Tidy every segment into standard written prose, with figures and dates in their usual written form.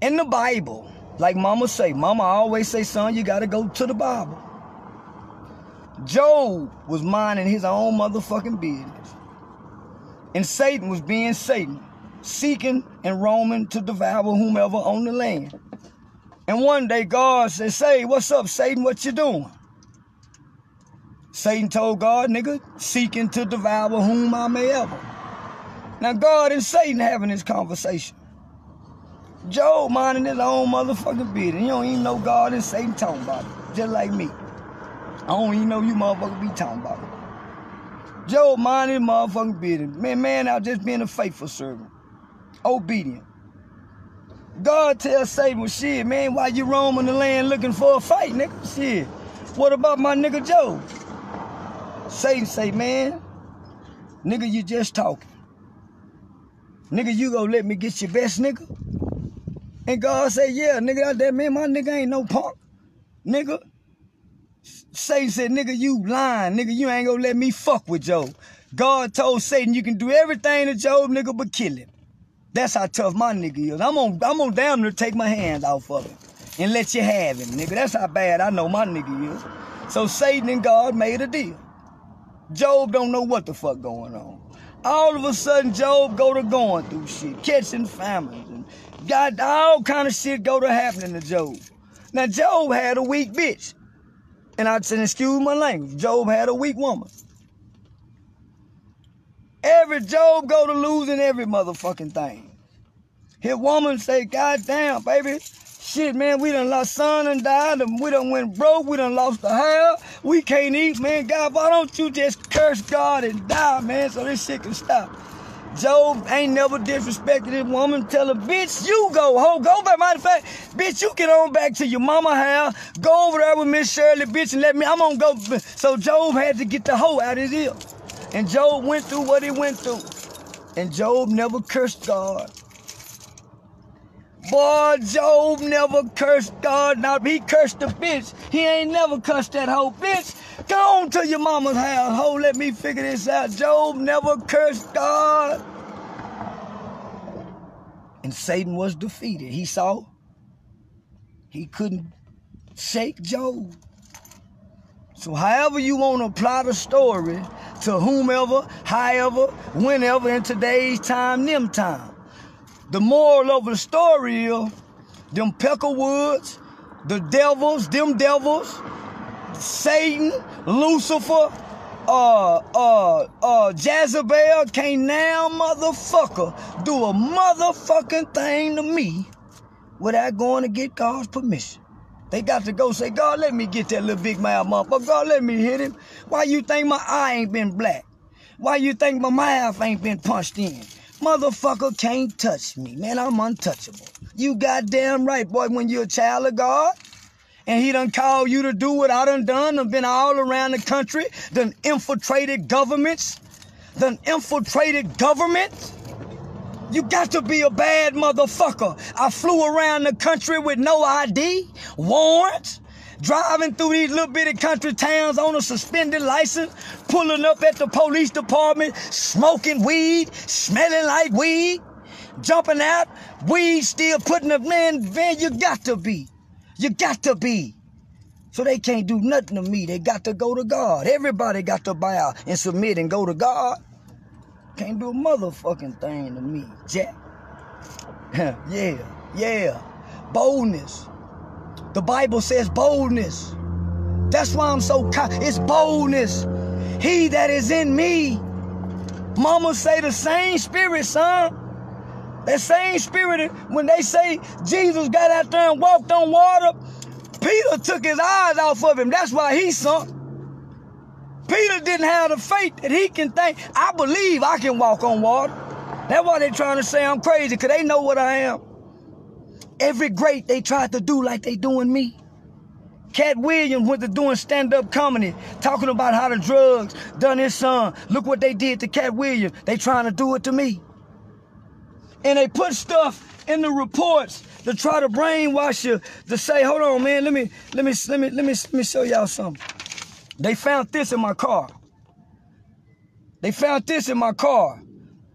In the Bible, like mama always say, son, you got to go to the Bible. Job was minding his own motherfucking business. And Satan was being Satan, seeking and roaming to devour whomever on the land. And one day God said, say, what's up, Satan? What you doing? Satan told God, nigga, seeking to devour whom I may ever. Now God and Satan having this conversation. Job minding his own motherfucking business. You don't even know God and Satan talking about it. Just like me. I don't even know you motherfuckers be talking about it. Job minding his motherfucking business. Man out just being a faithful servant. Obedient. God tells Satan, well, shit, man, why you roaming the land looking for a fight, nigga? Shit. What about my nigga Job? Satan say, man, nigga, you just talking. Nigga, you gonna let me get your best nigga? And God say, yeah, nigga, out there, man, my nigga ain't no punk. Nigga. Satan said, nigga, you lying. Nigga, you ain't gonna let me fuck with Job. God told Satan, you can do everything to Job, nigga, but kill him. That's how tough my nigga is. I'm on damn near take my hands off of him and let you have him, nigga. That's how bad I know my nigga is. So Satan and God made a deal. Job don't know what the fuck going on. All of a sudden, Job go to going through shit, catching famines, and got all kind of shit go to happening to Job. Now, Job had a weak bitch. And I said, excuse my language, Job had a weak woman. Every Job go to losing every motherfucking thing. His woman say, God damn, baby, shit, man, we done lost son and died, and we done went broke, we done lost the hair, we can't eat, man, God, why don't you just curse God and die, man, so this shit can stop. Job ain't never disrespected his woman, tell her, bitch, you go back, matter of fact, bitch, you get on back to your mama house, go over there with Miss Shirley, bitch, and I'm gonna go. So Job had to get the hoe out of his ear. And Job went through what he went through. And Job never cursed God. Boy, Job never cursed God. Now, he cursed the bitch. He ain't never cursed that hoe. Bitch, go on to your mama's house. Ho, let me figure this out. Job never cursed God. And Satan was defeated. He saw he couldn't shake Job. So however you want to apply the story to whomever, however, whenever, in today's time, them time. The moral of the story is, them Peckerwoods, the devils, Satan, Lucifer, Jezebel can't now motherfucker do a motherfucking thing to me without going to get God's permission. They got to go say, God, let me get that little big mouth motherfucker. God, let me hit him. Why you think my eye ain't been black? Why you think my mouth ain't been punched in? Motherfucker can't touch me. Man, I'm untouchable. You goddamn right, boy, when you're a child of God, and he done called you to do what I done, been all around the country, done infiltrated governments, You got to be a bad motherfucker. I flew around the country with no ID, warrants, driving through these little bitty country towns on a suspended license, pulling up at the police department, smoking weed, smelling like weed, jumping out, weed still putting the man, you got to be. You got to be. So they can't do nothing to me. They got to go to God. Everybody got to bow and submit and go to God. Can't do a motherfucking thing to me, Jack. Yeah. Boldness. The Bible says boldness. That's why I'm so it's boldness. He that is in me. Mama say the same spirit, son. That same spirit, when they say Jesus got out there and walked on water, Peter took his eyes off of him. That's why he sunk. Peter didn't have the faith that he can think, I believe I can walk on water. That's why they trying to say I'm crazy, because they know what I am. Every great they tried to do like they doing me. Cat Williams went to doing stand-up comedy, talking about how the drugs done his son. Look what they did to Cat Williams. They trying to do it to me. And they put stuff in the reports to try to brainwash you, to say, hold on, man, let me show y'all something. They found this in my car.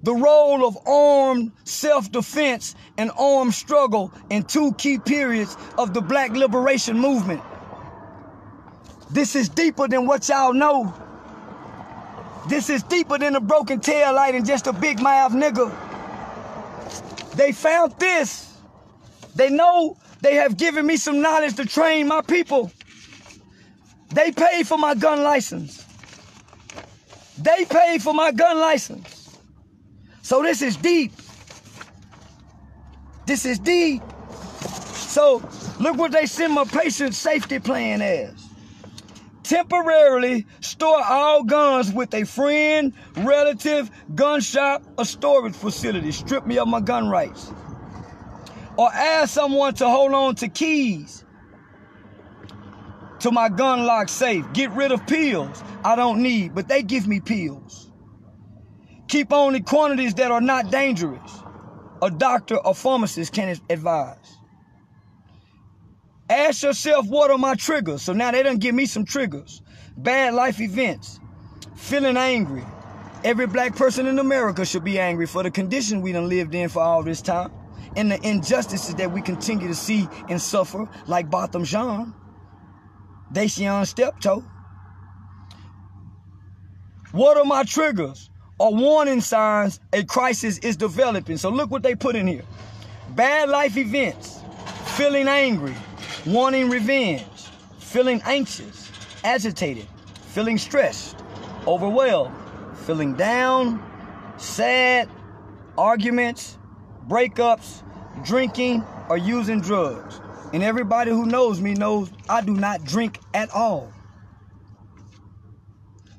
the role of armed self-defense and armed struggle in 2 key periods of the Black liberation movement. This is deeper than what y'all know. This is deeper than a broken tail light and just a big mouth nigga. They found this. They know they have given me some knowledge to train my people. They paid for my gun license. They paid for my gun license. So this is deep. This is deep. So look what they send my patient safety plan as. Temporarily store all guns with a friend, relative, gun shop, or storage facility. Strip me of my gun rights. Or ask someone to hold on to keys to my gun lock safe. Get rid of pills I don't need, but they give me pills. Keep only quantities that are not dangerous. A doctor or pharmacist can advise. Ask yourself, what are my triggers? So now they done give me some triggers. Bad life events. Feeling angry. Every black person in America should be angry for the condition we done lived in for all this time. And the injustices that we continue to see and suffer, like Botham Jean, Dacian Steptoe. What are my triggers or warning signs a crisis is developing? So look what they put in here. Bad life events, feeling angry, wanting revenge, feeling anxious, agitated, feeling stressed, overwhelmed, feeling down, sad, arguments, breakups, drinking, or using drugs. And everybody who knows me knows I do not drink at all.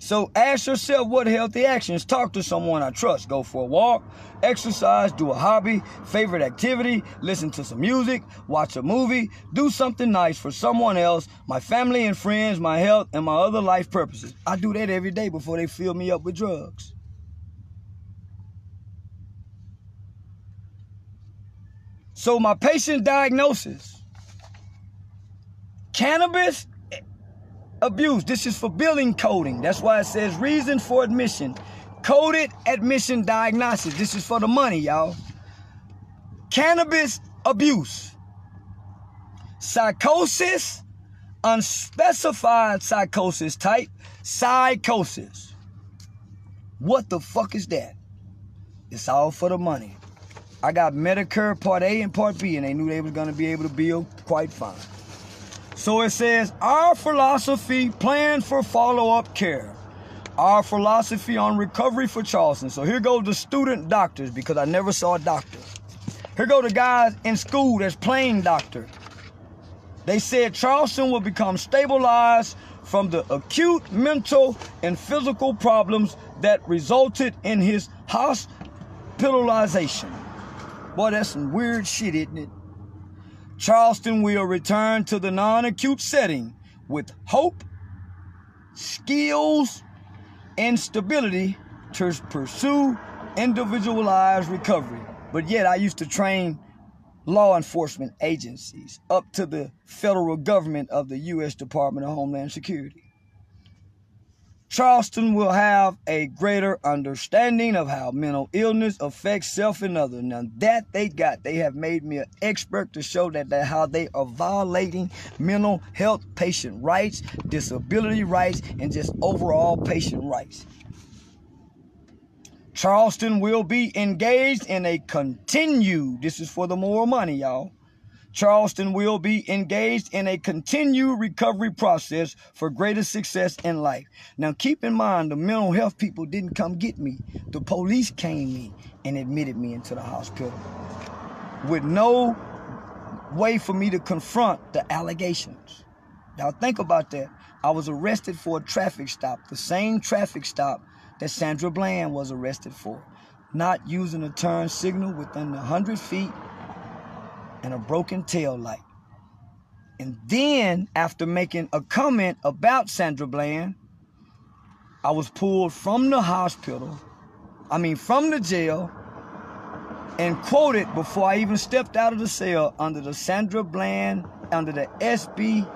So ask yourself what healthy actions. Talk to someone I trust. Go for a walk, exercise, do a hobby, favorite activity, listen to some music, watch a movie, do something nice for someone else, my family and friends, my health, and my other life purposes. I do that every day before they fill me up with drugs. So my patient diagnosis, cannabis abuse. This is for billing coding. That's why it says reason for admission. Coded admission diagnosis. This is for the money, y'all. Cannabis abuse. Psychosis, unspecified psychosis type, psychosis. What the fuck is that? It's all for the money. I got Medicare Part A and Part B, and they knew they was going to be able to bill quite fine. So it says, our philosophy, plan for follow-up care. Our philosophy on recovery for Charleston. So here go the student doctors, because I never saw a doctor. Here go the guys in school that's playing doctor. They said Charleston will become stabilized from the acute mental and physical problems that resulted in his hospitalization. Boy, that's some weird shit, isn't it? Charleston will return to the non-acute setting with hope, skills, and stability to pursue individualized recovery. But yet I used to train law enforcement agencies up to the federal government of the U.S. Department of Homeland Security. Charleston will have a greater understanding of how mental illness affects self and others. Now that they have made me an expert to show that how they are violating mental health patient rights, disability rights, and just overall patient rights. Charleston will be engaged in a continued, this is for the more money, y'all. Charleston will be engaged in a continued recovery process for greater success in life. Now, keep in mind, the mental health people didn't come get me. The police came in and admitted me into the hospital with no way for me to confront the allegations. Now, think about that. I was arrested for a traffic stop, the same traffic stop that Sandra Bland was arrested for, not using a turn signal within 100 feet and a broken tail light. And then, after making a comment about Sandra Bland, I was pulled from the from the jail, and quoted before I even stepped out of the cell under the Sandra Bland, under the SB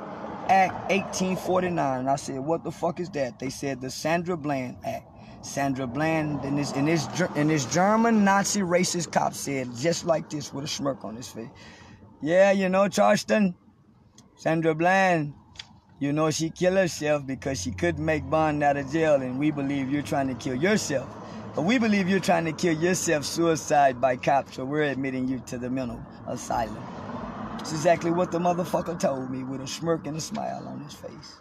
Act 1849. And I said, what the fuck is that? They said the Sandra Bland Act. Sandra Bland and this German Nazi racist cop said just like this with a smirk on his face. Yeah, you know, Charleston, Sandra Bland, you know, she killed herself because she couldn't make bond out of jail, and we believe you're trying to kill yourself. But we believe you're trying to kill yourself, suicide by cops, so we're admitting you to the mental asylum. That's exactly what the motherfucker told me with a smirk and a smile on his face.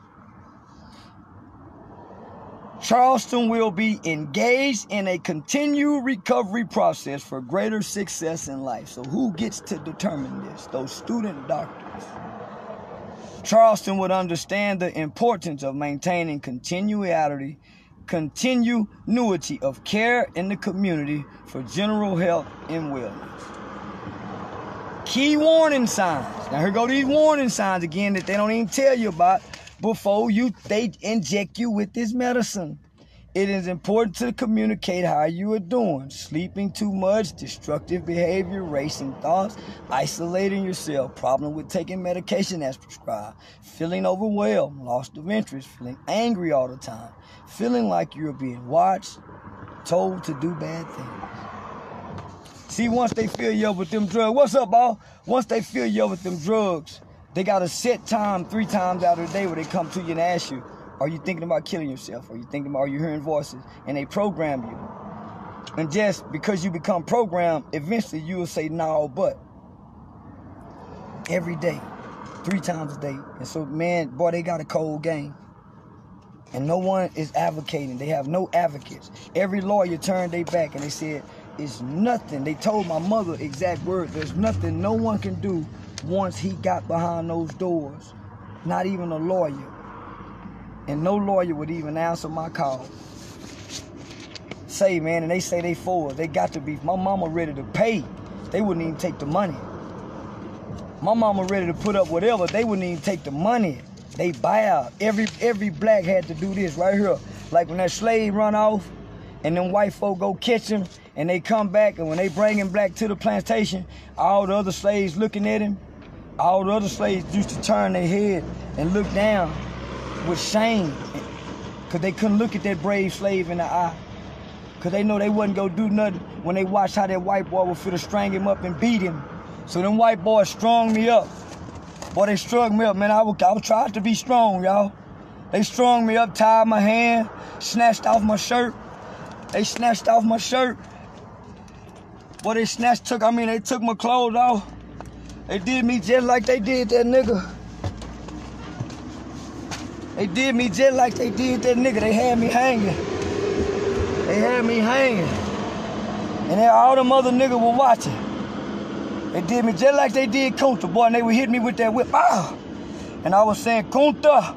Charleston will be engaged in a continued recovery process for greater success in life. So who gets to determine this? Those student doctors. Charleston would understand the importance of maintaining continuity of care in the community for general health and wellness. Key warning signs. Now here go these warning signs again that they don't even tell you about before they inject you with this medicine. It is important to communicate how you are doing. Sleeping too much, destructive behavior, racing thoughts, isolating yourself, problem with taking medication as prescribed, feeling overwhelmed, loss of interest, feeling angry all the time, feeling like you're being watched, told to do bad things. See, once they fill you up with them drugs, what's up, ball? Once they fill you up with them drugs, they got a set time 3 times out of the day where they come to you and ask you, are you thinking about killing yourself? Are you hearing voices? And they program you. And just because you become programmed, eventually you will say no, but. Every day, 3 times a day. And so, man, boy, they got a cold game. And no one is advocating. They have no advocates. Every lawyer turned their back and they said, it's nothing. They told my mother exact words, there's nothing no one can do once he got behind those doors. Not even a lawyer. And no lawyer would even answer my call. Say, man, and they say they forward. They got to be. My mama ready to pay. They wouldn't even take the money. My mama ready to put up whatever. They wouldn't even take the money. They buy out. Every black had to do this right here. Like when that slave run off and them white folk go catch him and they come back, and when they bring him back to the plantation, all the other slaves looking at him, all the other slaves used to turn their head and look down with shame, because they couldn't look at that brave slave in the eye, because they know they wasn't gonna do nothing when they watched how that white boy was finna string him up and beat him. So them white boys strung me up. Boy, they strung me up, man. I was trying to be strong, y'all. They strung me up, tied my hand, snatched off my shirt. They snatched off my shirt. Boy, they took my clothes off. They did me just like they did that nigga. They did me just like they did that nigga. They had me hanging. They had me hanging. And then all them other niggas were watching. They did me just like they did Kunta, boy, and they would hit me with that whip. Pow! And I was saying, Kunta.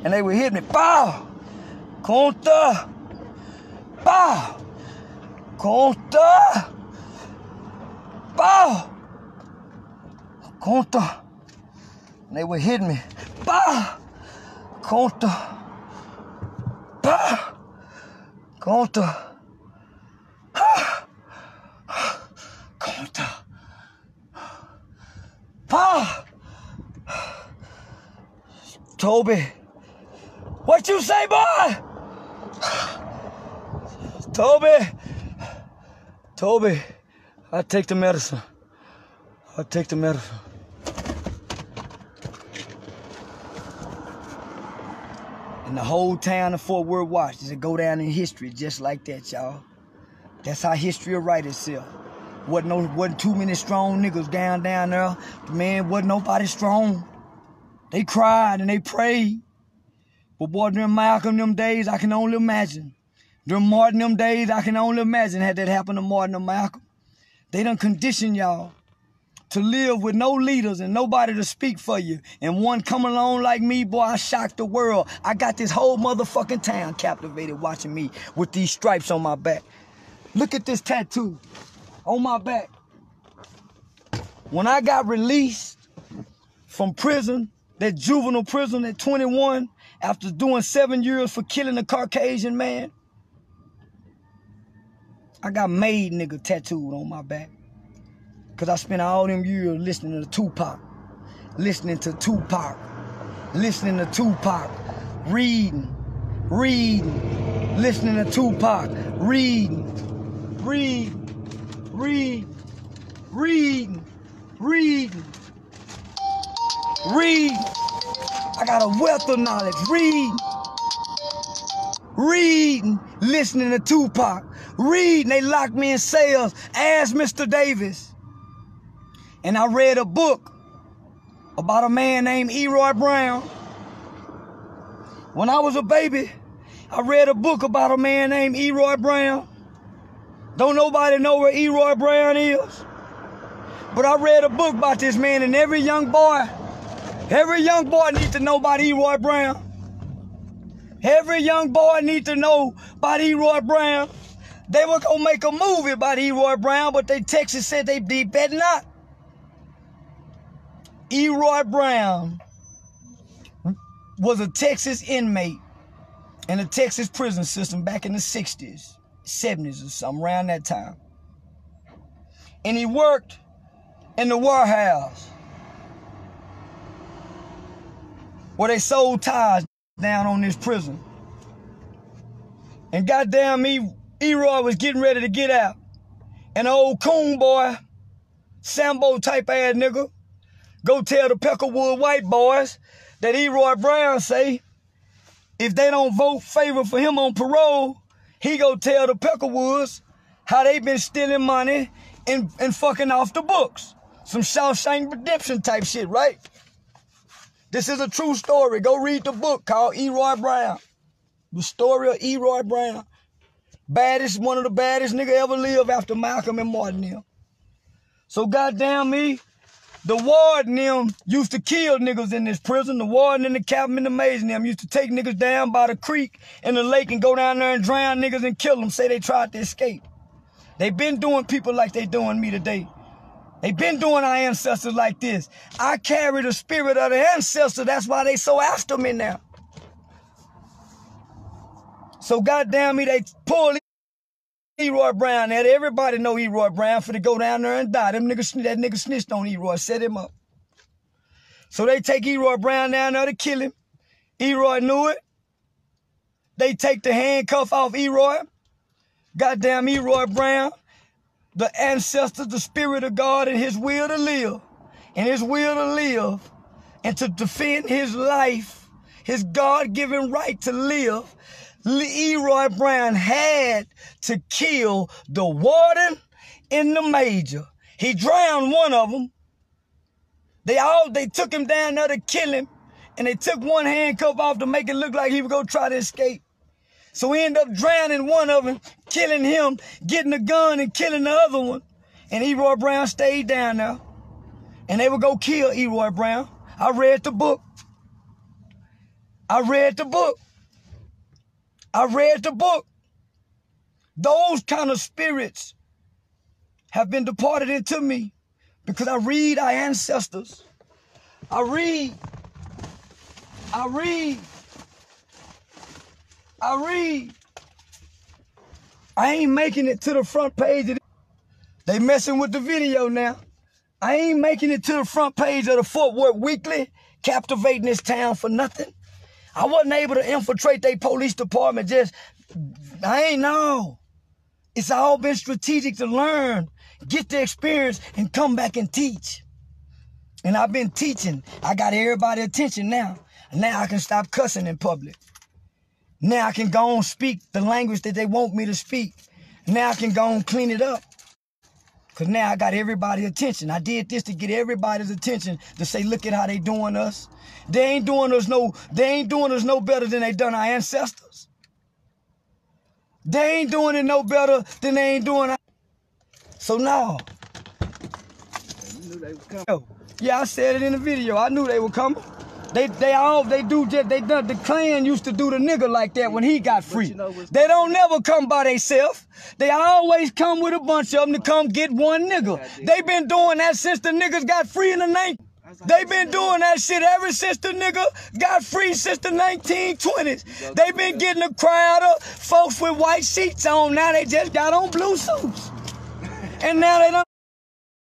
And they would hit me. Pow! Kunta! Pow! Kunta! Pow! Kunta! And they would hit me. Pow! Kunta. Pow! Kunta. Kunta. Pow! Toby. What you say, boy? Toby, I take the medicine. I take the medicine. And the whole town of Fort Worth watched it go down in history just like that, y'all. That's how history will write itself. Wasn't too many strong niggas down there. Man, wasn't nobody strong. They cried and they prayed. But boy, during Malcolm them days, I can only imagine. During Martin them days, I can only imagine had that happened to Martin or Malcolm. They done conditioned y'all to live with no leaders and nobody to speak for you. And one come along like me, boy, I shocked the world. I got this whole motherfucking town captivated watching me with these stripes on my back. Look at this tattoo on my back. When I got released from prison, that juvenile prison at 21, after doing 7 years for killing a Caucasian man, I got made nigga tattooed on my back. Because I spent all them years listening to Tupac, reading, listening to Tupac, reading. I got a wealth of knowledge. Reading, listening to Tupac. Reading, they locked me in cells. Ask Mr. Davis. And I read a book about a man named Eroy Brown. When I was a baby, I read a book about a man named Eroy Brown. Don't nobody know where Eroy Brown is. But I read a book about this man, and every young boy needs to know about Eroy Brown. Every young boy needs to know about Eroy Brown. They were gonna make a movie about Eroy Brown, but Texas said they better not. Eroy Brown was a Texas inmate in the Texas prison system back in the 60s, 70s or something, around that time. And he worked in the warehouse where they sold tires down on this prison. And goddamn me, Eroy was getting ready to get out. And the old coon boy, Sambo type ass nigga, go tell the Peckerwood white boys that Eroy Brown say if they don't vote favor for him on parole, he go tell the Peckerwoods how they been stealing money and fucking off the books. Some Shawshank Redemption type shit, right? This is a true story. Go read the book called Eroy Brown. The story of Eroy Brown. One of the baddest nigga ever lived after Malcolm and Martin them. So goddamn me, the warden them used to kill niggas in this prison. The warden and the captain and the mason them used to take niggas down by the creek in the lake and go down there and drown niggas and kill them. Say they tried to escape. They been doing people like they doing me today. They been doing our ancestors like this. I carry the spirit of the ancestor. That's why they so after me now. So goddamn me, they pull Eroy Brown out. Everybody know Eroy Brown for to go down there and die. That nigga snitched on Eroy, set him up. So they take Eroy Brown down there to kill him. Eroy knew it. They take the handcuff off Eroy. Goddamn Eroy Brown, the ancestor, the spirit of God, and his will to live. And his will to live and to defend his life, his God-given right to live. Eroy Brown had to kill the warden and the major. He drowned one of them. They took him down there to kill him, and they took one handcuff off to make it look like he was gonna try to escape. So he ended up drowning one of them, killing him, getting a gun and killing the other one. And Eroy Brown stayed down there. And they would go kill Eroy Brown. I read the book. Those kind of spirits have been departed into me because I read our ancestors. I read. I ain't making it to the front page of They messing with the video now. I ain't making it to the front page of the Fort Worth Weekly, captivating this town for nothing. I wasn't able to infiltrate their police department I ain't know. It's all been strategic to learn, get the experience, and come back and teach. And I've been teaching. I got everybody's attention now. Now I can stop cussing in public. Now I can go and speak the language that they want me to speak. Now I can go and clean it up. Because now I got everybody's attention. I did this to get everybody's attention to say, look at how they doing us. They ain't doing us no better than they done our ancestors. They ain't doing it no better than they ain't doing our... So now. You knew they were coming. Yeah, I said it in the video. I knew they were coming. The Klan used to do the nigga like that when he got free. They don't never come by themselves. They always come with a bunch of them to come get one nigga. They been doing that since the niggas got free in the 1920s. They been doing that shit ever since the nigga got free since the 1920s. They been getting a crowd of folks with white sheets on. Now they just got on blue suits. And now they don't